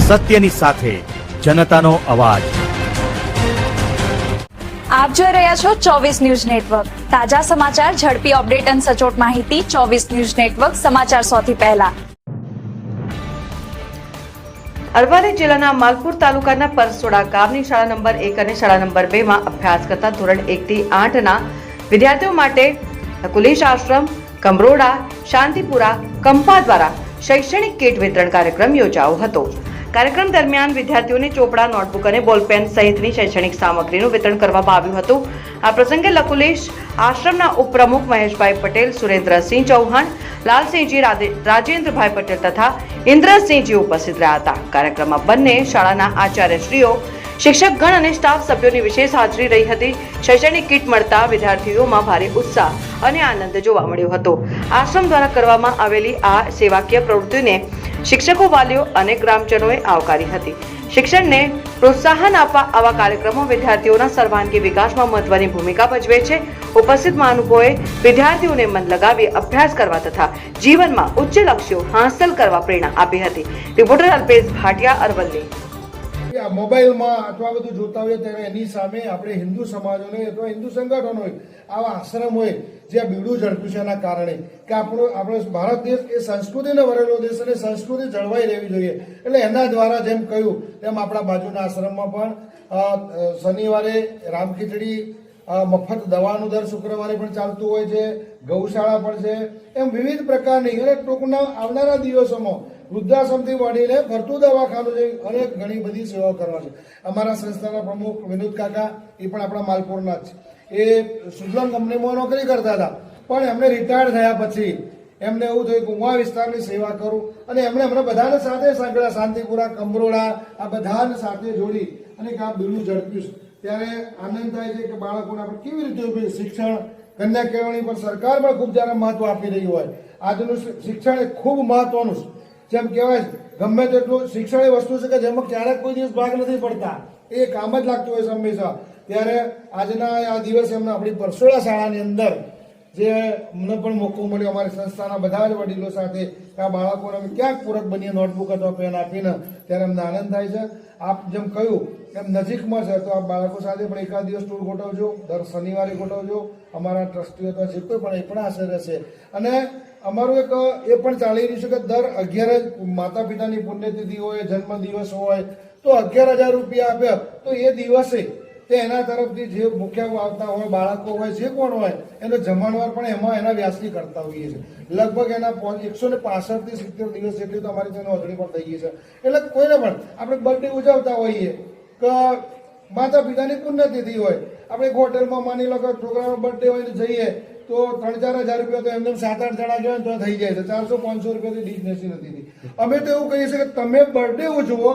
સત્યની સાથે જનતાનો અવાજ। આપ જોઈ રહ્યા છો 24 ન્યૂઝ નેટવર્ક। તાજા સમાચાર, ઝડપી અપડેટ અને સચોટ માહિતી 24 ન્યૂઝ નેટવર્ક સમાચાર સૌથી પહેલા। અરવલ્લી જિલ્લાના માલપુર તાલુકાના પરસોડા ગામની શાળા નંબર 1 અને શાળા નંબર 2 માં અભ્યાસ કરતા ધોરણ 1 થી 8 ના વિદ્યાર્થીઓ માટે નકુલેશ આશ્રમ, કમરોડા, શાંતિપુરા, કંપા દ્વારા શૈક્ષણિક કીટ વિતરણ કાર્યક્રમ યોજાયો હતો। કાર્યક્રમ દરમિયાન વિદ્યાર્થીઓને ચોપડા, નોટબુક અને બોલપેન સહિતની શૈક્ષણિક સામગ્રીનું વિતરણ કરવામાં આવ્યું હતું। આ પ્રસંગે નકુલેશ આશ્રમના ઉપપ્રમુખ મહેશભાઈ પટેલ, સુરેન્દ્રસિંહ ચૌહાણ, લાલસિંહજી, રાજેન્દ્રભાઈ પટેલ તથા ઇન્દ્રસિંહજી ઉપસ્થિત રહ્યા હતા। કાર્યક્રમમાં બંને શાળાના આચાર્યશ્રીઓ, શિક્ષકગણ અને સ્ટાફ સભ્યોની વિશેષ હાજરી રહી હતી। શૈક્ષણિક કીટ મળતા વિદ્યાર્થીઓમાં ભારે ઉત્સાહ અને આનંદ જોવા મળ્યો હતો। આશ્રમ દ્વારા કરવામાં આવેલી આ સેવાકીય પ્રવૃત્તિને શિક્ષકો, વાલીઓ અને ગ્રામજનોએ આવકારી હતી। શિક્ષણને પ્રોત્સાહન આપવા આવા કાર્યક્રમો વિદ્યાર્થીઓના સર્વાંગી વિકાસમાં મહત્વની ભૂમિકા ભજવે છે। ઉપસ્થિત મહાનુભાવોએ વિદ્યાર્થીઓને મન લગાવી અભ્યાસ કરવા તથા જીવનમાં ઉચ્ચ લક્ષ્યો હાંસલ કરવા પ્રેરણા આપી હતી। રિપોર્ટર અલ્પેશ ભાટિયા, અરવલ્લી। મોબાઈલમાં અથવા બધું જોતા હોઈએ ત્યારે એની સામે આપણે હિન્દુ સમાજોને અથવા હિન્દુ સંગઠનોએ આવા આશ્રમોએ જે બીડું ઝડપ્યું છે એના કારણે કે આપણો ભારત દેશ એ સંસ્કૃતિને વરેલો દેશ અને સંસ્કૃતિ જળવાઈ રહેવી જોઈએ। એટલે એના દ્વારા જેમ કહ્યું તેમ આપણા બાજુના આશ્રમમાં પણ શનિવારે રામખીચડી, મફત દવાનું દર શુક્રવારે પણ ચાલતું હોય છે, ગૌશાળા પણ છે, એમ વિવિધ પ્રકારની અને ટૂંકના આવનારા દિવસોમાં વૃદ્ધાશ્રમથી મળીને ફરતું દવાખાનું છે અને ઘણી બધી સેવાઓ કરવા છે। અમારા સંસ્થાના પ્રમુખ વિનોદ કાકા એ પણ આપણા માલપુરના જ એ સુઝલોન કંપનીમાં નોકરી કરતા હતા, પણ એમને રિટાયર થયા પછી એમને એવું થયું કે હું આ વિસ્તારની સેવા કરું અને એમણે બધાને સાથે સાંકળ્યા, શાંતિપુરા, કમરોડા, આ બધાને સાથે જોડી અને આ બિલ્લું ઝડપ્યું છે। ત્યારે આનંદ થાય છે કે બાળકોને આપણે કેવી રીતે શિક્ષણ, કન્યા કેળવણી પર સરકાર પણ ખૂબ જ્યારે મહત્વ આપી રહી હોય, આજનું શિક્ષણ એ ખૂબ મહત્વનું છે। જેમ કહેવાય ગમે તેટલું શિક્ષણ એ વસ્તુ છે કે જેમાં ક્યારેક કોઈ દિવસ ભાગ નથી પડતા, એ કામ જ લાગતું હોય છે હંમેશા। ત્યારે આજના આ દિવસે અમને આપણી પરસોડા શાળાની અંદર જે મને પણ મોકો મળ્યો અમારી સંસ્થાના બધા જ વડીલો સાથે કે આ બાળકોને અમે ક્યાંક પૂરક બનીએ નોટબુક અથવા પેન આપીને, ત્યારે અમને આનંદ થાય છે। આપ જેમ કહ્યું એમ નજીકમાં છે તો આ બાળકો સાથે પણ એકાદ દિવસ ટૂર ગોઠવજો, દર શનિવારે ગોઠવજો। અમારા ટ્રસ્ટીઓ અથવા જે કોઈ પણ એ પણ હાજર રહેશે અને અમારું એક એ પણ ચાલી રહ્યું છે કે દર 11 માતા પિતાની પુણ્યતિથિ હોય, જન્મ દિવસ હોય તો 11,000 રૂપિયા આપ્યા તો એ દિવસે તે એના તરફથી જે મુખ્ય આવતા હોય, બાળકો હોય, જે કોણ હોય એનો જમણવાર પણ એમાં એના વ્યાસની કરતા હોઈએ છીએ। લગભગ એના 165 થી 70 દિવસ જેટલી તો અમારી તેનો નોંધણી પણ થઈ ગઈ છે। એટલે કોઈને પણ આપણે બર્થડે ઉજવતા હોઈએ કે માતા પિતાની પુણ્યતિથિ હોય, આપણે એક હોટલમાં માની લો કે છોકરાનો બર્થડે હોય જઈએ તો 3-4 હજાર રૂપિયા તો એમને 7-8 જણા ગયા તો થઈ જાય છે। 400-500 રૂપિયાથી ડીશ નથી થતી। અમે તો એવું કહીએ છીએ કે તમે બર્થડે ઉજવો